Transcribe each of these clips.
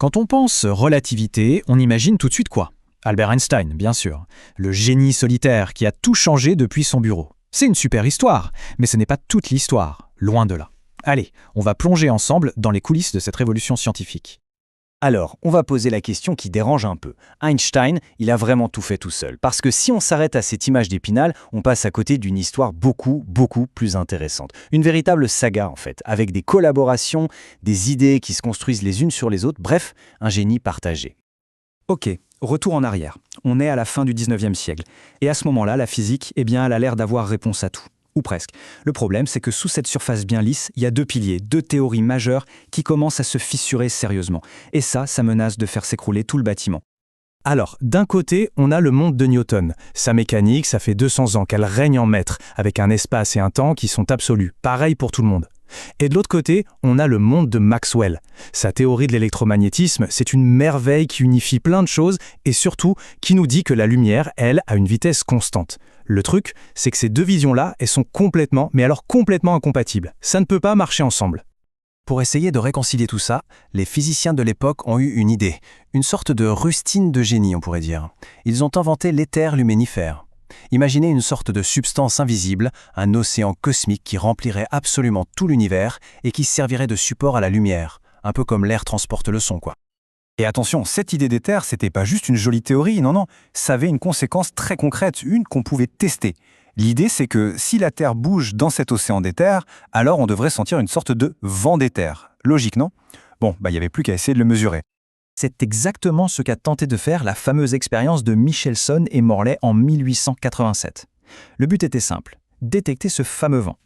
Quand on pense relativité, on imagine tout de suite quoi? Albert Einstein, bien sûr. Le génie solitaire qui a tout changé depuis son bureau. C'est une super histoire, mais ce n'est pas toute l'histoire, loin de là. Allez, on va plonger ensemble dans les coulisses de cette révolution scientifique. Alors, on va poser la question qui dérange un peu. Einstein, il a vraiment tout fait tout seul. Parce que si on s'arrête à cette image d'Épinal, on passe à côté d'une histoire beaucoup plus intéressante. Une véritable saga, en fait, avec des collaborations, des idées qui se construisent les unes sur les autres, bref, un génie partagé. Ok, retour en arrière. On est à la fin du 19e siècle. Et à ce moment-là, la physique, elle a l'air d'avoir réponse à tout. Ou presque. Le problème, c'est que sous cette surface bien lisse, il y a deux piliers, deux théories majeures qui commencent à se fissurer sérieusement. Et ça menace de faire s'écrouler tout le bâtiment. Alors, d'un côté, on a le monde de Newton. Sa mécanique, ça fait 200 ans qu'elle règne en maître, avec un espace et un temps qui sont absolus, pareil pour tout le monde. Et de l'autre côté, on a le monde de Maxwell. Sa théorie de l'électromagnétisme, c'est une merveille qui unifie plein de choses et surtout qui nous dit que la lumière, elle, a une vitesse constante. Le truc, c'est que ces deux visions-là, elles sont complètement, mais alors complètement incompatibles. Ça ne peut pas marcher ensemble. Pour essayer de réconcilier tout ça, les physiciens de l'époque ont eu une idée, une sorte de rustine de génie, on pourrait dire. Ils ont inventé l'éther luminifère. Imaginez une sorte de substance invisible, un océan cosmique qui remplirait absolument tout l'univers et qui servirait de support à la lumière, un peu comme l'air transporte le son, quoi. Et attention, cette idée d'éther, c'était pas juste une jolie théorie, non, ça avait une conséquence très concrète, une qu'on pouvait tester. L'idée, c'est que si la Terre bouge dans cet océan d'éther, alors on devrait sentir une sorte de vent d'éther. Logique, non? Bon, il n'y avait plus qu'à essayer de le mesurer. C'est exactement ce qu'a tenté de faire la fameuse expérience de Michelson et Morley en 1887. Le but était simple, détecter ce fameux vent.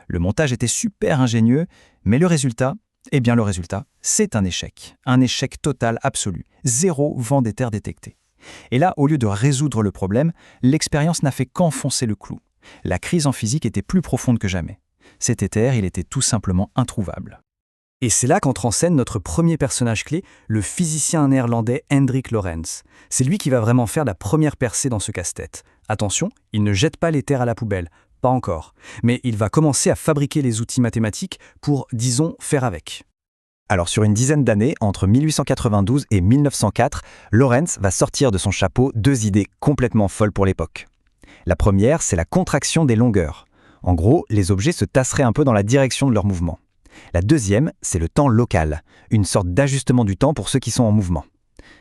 Le montage était super ingénieux, mais le résultat, c'est un échec total absolu. 0 vent d'éther détecté. Et là, au lieu de résoudre le problème, l'expérience n'a fait qu'enfoncer le clou. La crise en physique était plus profonde que jamais. Cet éther, il était tout simplement introuvable. Et c'est là qu'entre en scène notre premier personnage clé, le physicien néerlandais Hendrik Lorentz. C'est lui qui va vraiment faire la première percée dans ce casse-tête. Attention, il ne jette pas l'éther à la poubelle, pas encore. Mais il va commencer à fabriquer les outils mathématiques pour, disons, faire avec. Alors sur une dizaine d'années, entre 1892 et 1904, Lorentz va sortir de son chapeau 2 idées complètement folles pour l'époque. La première, c'est la contraction des longueurs. En gros, les objets se tasseraient un peu dans la direction de leur mouvement. La deuxième, c'est le temps local, une sorte d'ajustement du temps pour ceux qui sont en mouvement.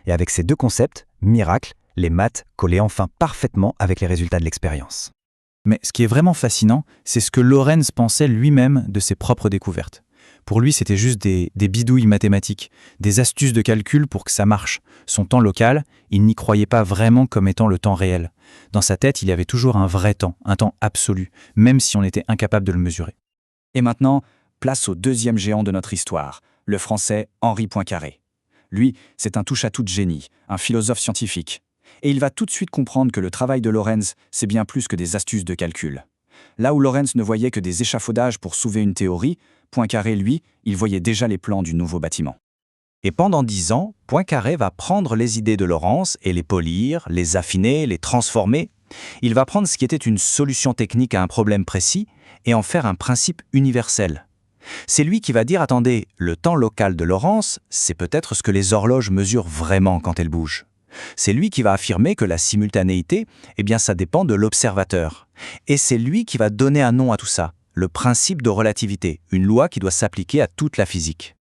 Et avec ces deux concepts, miracle, les maths collaient enfin parfaitement avec les résultats de l'expérience. Mais ce qui est vraiment fascinant, c'est ce que Lorentz pensait lui-même de ses propres découvertes. Pour lui, c'était juste des bidouilles mathématiques, des astuces de calcul pour que ça marche. Son temps local, il n'y croyait pas vraiment comme étant le temps réel. Dans sa tête, il y avait toujours un vrai temps, un temps absolu, même si on était incapable de le mesurer. Et maintenant, place au deuxième géant de notre histoire, le français Henri Poincaré. Lui, c'est un touche-à-tout de génie, un philosophe scientifique. Et il va tout de suite comprendre que le travail de Lorentz, c'est bien plus que des astuces de calcul. Là où Lorentz ne voyait que des échafaudages pour soulever une théorie, Poincaré, lui, il voyait déjà les plans du nouveau bâtiment. Et pendant 10 ans, Poincaré va prendre les idées de Lorentz et les polir, les affiner, les transformer. Il va prendre ce qui était une solution technique à un problème précis et en faire un principe universel. C'est lui qui va dire « Attendez, le temps local de Lorentz, c'est peut-être ce que les horloges mesurent vraiment quand elles bougent. » C'est lui qui va affirmer que la simultanéité, ça dépend de l'observateur. Et c'est lui qui va donner un nom à tout ça, le principe de relativité, une loi qui doit s'appliquer à toute la physique.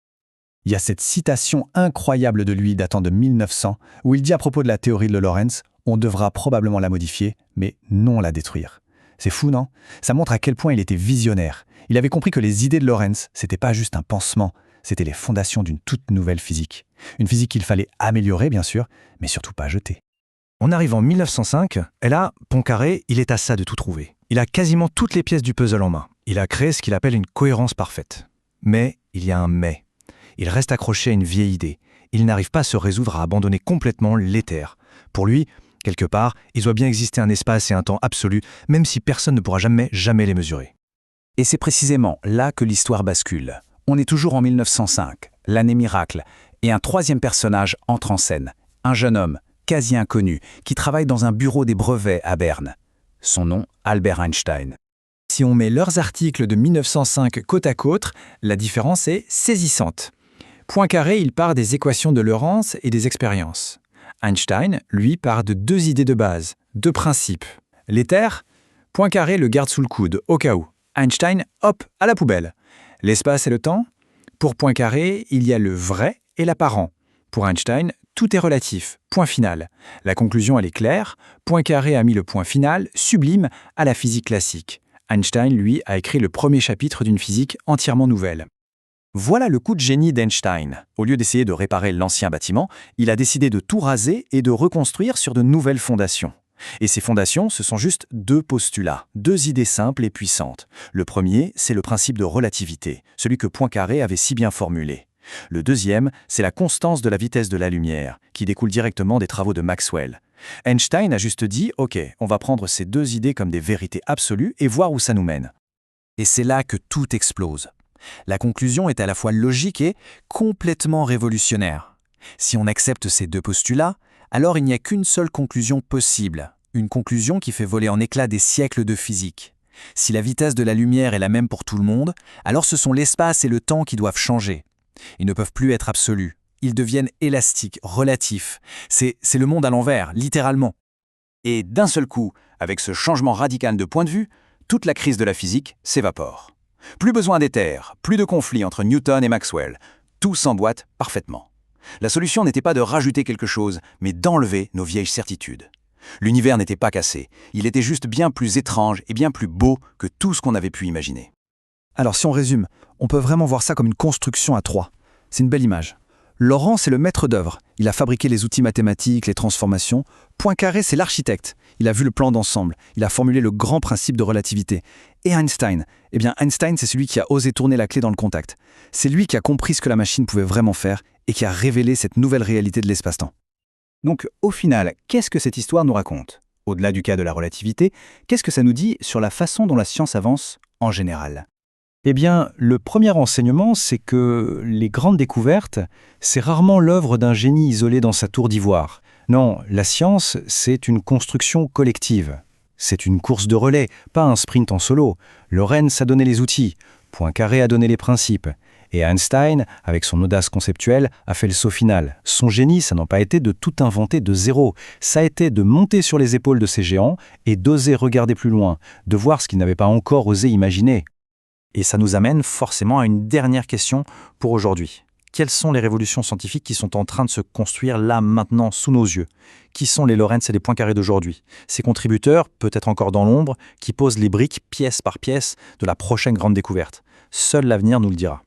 Il y a cette citation incroyable de lui datant de 1900, où il dit à propos de la théorie de Lorentz, on devra probablement la modifier, mais non la détruire. C'est fou, non? Ça montre à quel point il était visionnaire. Il avait compris que les idées de Lorentz, c'était pas juste un pansement, c'était les fondations d'une toute nouvelle physique. Une physique qu'il fallait améliorer, bien sûr, mais surtout pas jeter. On arrive en 1905, et là, Poincaré, il est à ça de tout trouver. Il a quasiment toutes les pièces du puzzle en main. Il a créé ce qu'il appelle une cohérence parfaite. Mais il y a un mais. Il reste accroché à une vieille idée. Il n'arrive pas à se résoudre à abandonner complètement l'éther. Pour lui, quelque part, il doit bien exister un espace et un temps absolu, même si personne ne pourra jamais les mesurer. Et c'est précisément là que l'histoire bascule. On est toujours en 1905, l'année miracle, et un troisième personnage entre en scène. Un jeune homme, quasi inconnu, qui travaille dans un bureau des brevets à Berne. Son nom, Albert Einstein. Si on met leurs articles de 1905 côte à côte, la différence est saisissante. Poincaré, il part des équations de Lorentz et des expériences. Einstein, lui, part de 2 idées de base, 2 principes. L'éther, Poincaré le garde sous le coude, au cas où. Einstein, hop, à la poubelle. L'espace et le temps, pour Poincaré, il y a le vrai et l'apparent. Pour Einstein, tout est relatif, point final. La conclusion, elle est claire. Poincaré a mis le point final, sublime, à la physique classique. Einstein, lui, a écrit le premier chapitre d'une physique entièrement nouvelle. Voilà le coup de génie d'Einstein. Au lieu d'essayer de réparer l'ancien bâtiment, il a décidé de tout raser et de reconstruire sur de nouvelles fondations. Et ces fondations, ce sont juste 2 postulats, 2 idées simples et puissantes. Le premier, c'est le principe de relativité, celui que Poincaré avait si bien formulé. Le deuxième, c'est la constance de la vitesse de la lumière, qui découle directement des travaux de Maxwell. Einstein a juste dit « Ok, on va prendre ces 2 idées comme des vérités absolues et voir où ça nous mène. » Et c'est là que tout explose. La conclusion est à la fois logique et complètement révolutionnaire. Si on accepte ces 2 postulats, alors il n'y a qu'une seule conclusion possible, une conclusion qui fait voler en éclats des siècles de physique. Si la vitesse de la lumière est la même pour tout le monde, alors ce sont l'espace et le temps qui doivent changer. Ils ne peuvent plus être absolus, ils deviennent élastiques, relatifs. C'est le monde à l'envers, littéralement. Et d'un seul coup, avec ce changement radical de point de vue, toute la crise de la physique s'évapore. Plus besoin d'éther, plus de conflits entre Newton et Maxwell. Tout s'emboîte parfaitement. La solution n'était pas de rajouter quelque chose, mais d'enlever nos vieilles certitudes. L'univers n'était pas cassé, il était juste bien plus étrange et bien plus beau que tout ce qu'on avait pu imaginer. Alors si on résume, on peut vraiment voir ça comme une construction à 3. C'est une belle image. Lorentz est le maître d'œuvre. Il a fabriqué les outils mathématiques, les transformations. Poincaré, c'est l'architecte. Il a vu le plan d'ensemble. Il a formulé le grand principe de relativité. Et Einstein, eh bien Einstein, c'est celui qui a osé tourner la clé dans le contact. C'est lui qui a compris ce que la machine pouvait vraiment faire et qui a révélé cette nouvelle réalité de l'espace-temps. Donc, au final, qu'est-ce que cette histoire nous raconte? Au-delà du cas de la relativité, qu'est-ce que ça nous dit sur la façon dont la science avance en général? Eh bien, le premier enseignement, c'est que les grandes découvertes, c'est rarement l'œuvre d'un génie isolé dans sa tour d'ivoire. Non, la science, c'est une construction collective. C'est une course de relais, pas un sprint en solo. Lorentz a donné les outils, Poincaré a donné les principes. Et Einstein, avec son audace conceptuelle, a fait le saut final. Son génie, ça n'a pas été de tout inventer de zéro. Ça a été de monter sur les épaules de ces géants et d'oser regarder plus loin, de voir ce qu'ils n'avaient pas encore osé imaginer. Et ça nous amène forcément à une dernière question pour aujourd'hui. Quelles sont les révolutions scientifiques qui sont en train de se construire là, maintenant, sous nos yeux? Qui sont les Lorentz et les Poincaré d'aujourd'hui? Ces contributeurs, peut-être encore dans l'ombre, qui posent les briques pièce par pièce de la prochaine grande découverte. Seul l'avenir nous le dira.